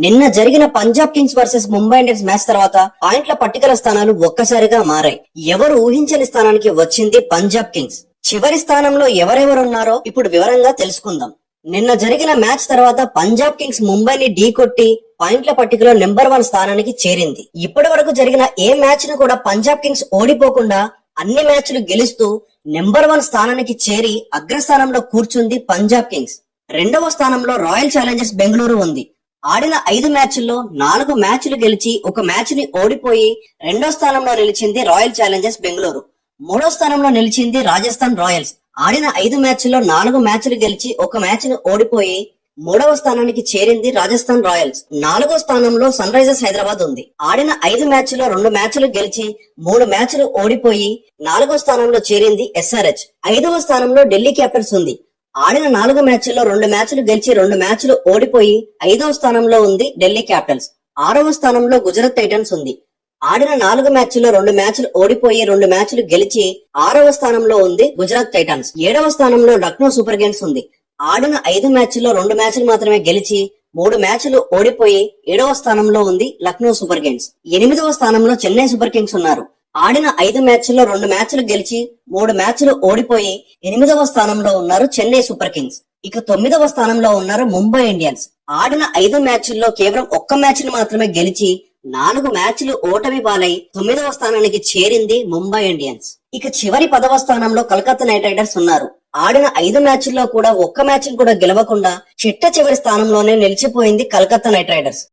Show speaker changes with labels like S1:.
S1: నిన్న జరిగిన Punjab Kings versus Mumbai Indians match తర్వాత పాయింట్ల పట్టికల స్థానాలు ఒక్కసారిగా మారాయి. ఎవరు ఊహించని స్థానానికి వచ్చింది పంజాబ్ కింగ్స్. చివరి స్థానంలో ఎవరెవరున్నారో ఇప్పుడు వివరంగా తెలుసుకుందాం. నిన్న జరిగిన మ్యాచ్ తర్వాత పంజాబ్ కింగ్స్ ముంబైని ఢీకొట్టి పాయింట్ల పట్టికలో నెంబర్ 1 స్థానానికి చేరింది. ఇప్పటి వరకు జరిగిన ఏ మ్యాచ్ ను కూడా పంజాబ్ కింగ్స్ ఓడిపోకుండా అన్ని మ్యాచ్లు గెలుస్తూ నెంబర్ 1 స్థానానికి చేరి అగ్రస్థానంలో కూర్చుంది పంజాబ్ కింగ్స్. రెండవ స్థానంలో రాయల్ ఛాలెంజర్స్ బెంగళూరు ఉంది. ఆడిన 5 మ్యాచ్ల్లో 4 మ్యాచ్లు గెలిచి 1 మ్యాచ్ ని ఓడిపోయి రెండో స్థానంలో నిలిచింది రాయల్ ఛాలెంజర్స్ బెంగళూరు. మూడో స్థానంలో నిలిచింది రాజస్థాన్ రాయల్స్. ఆడిన 5 మ్యాచ్ల్లో 4 మ్యాచ్లు గెలిచి 1 మ్యాచ్ ని ఓడిపోయి మూడవ స్థానానికి చేరింది రాజస్థాన్ రాయల్స్. 4వ స్థానంలో సన్ రైజర్స్ హైదరాబాద్ ఉంది. ఆడిన 5 మ్యాచ్ల్లో 2 మ్యాచ్లు గెలిచి 3 మ్యాచ్లు ఓడిపోయి 4వ స్థానంలో చేరింది ఎస్ఆర్హెచ్. 5వ స్థానంలో ఢిల్లీ క్యాపిటల్స్ ఉంది. ఆడిన 4 మ్యాచ్ల్లో 2 మ్యాచ్లు గెలిచి 2 మ్యాచ్లు ఓడిపోయి 5వ స్థానంలో ఉంది ఢిల్లీ క్యాపిటల్స్. 6వ స్థానంలో గుజరాత్ టైటన్స్ ఉంది. ఆడిన 4 మ్యాచ్ల్లో 2 మ్యాచ్లు ఓడిపోయి 2 మ్యాచ్లు గెలిచి 6వ స్థానంలో ఉంది గుజరాత్ టైటన్స్. 7వ స్థానంలో లక్నో సూపర్ జెయింట్స్ ఉంది. ఆడిన 5 మ్యాచ్ల్లో 2 మ్యాచ్లు మాత్రమే గెలిచి 3 మ్యాచ్లు ఓడిపోయి 7వ స్థానంలో ఉంది లక్నో సూపర్ జెయింట్స్. 8వ స్థానంలో చెన్నై సూపర్ కింగ్స్ ఉన్నారు. ఆడిన 5 మ్యాచ్ల్లో 2 మ్యాచ్లు గెలిచి 3 మ్యాచ్లు ఓడిపోయి 8వ స్థానంలో ఉన్నారు చెన్నై సూపర్ కింగ్స్. ఇక 9వ స్థానంలో ఉన్నారు ముంబై ఇండియన్స్. ఆడిన 5 మ్యాచ్ల్లో కేవలం 1 మ్యాచ్ ని మాత్రమే గెలిచి 4 మ్యాచ్లు ఓటమి పాలై 9వ స్థానానికి చేరింది ముంబై ఇండియన్స్. ఇక చివరి 10వ స్థానంలో కలకత్తా నైట్ రైడర్స్ ఉన్నారు. ఆడిన 5 మ్యాచ్ల్లో కూడా 1 మ్యాచ్ కూడా గెలవకుండా చిట్ట చివరి స్థానంలోనే నిలిచిపోయింది కలకత్తా నైట్ రైడర్స్.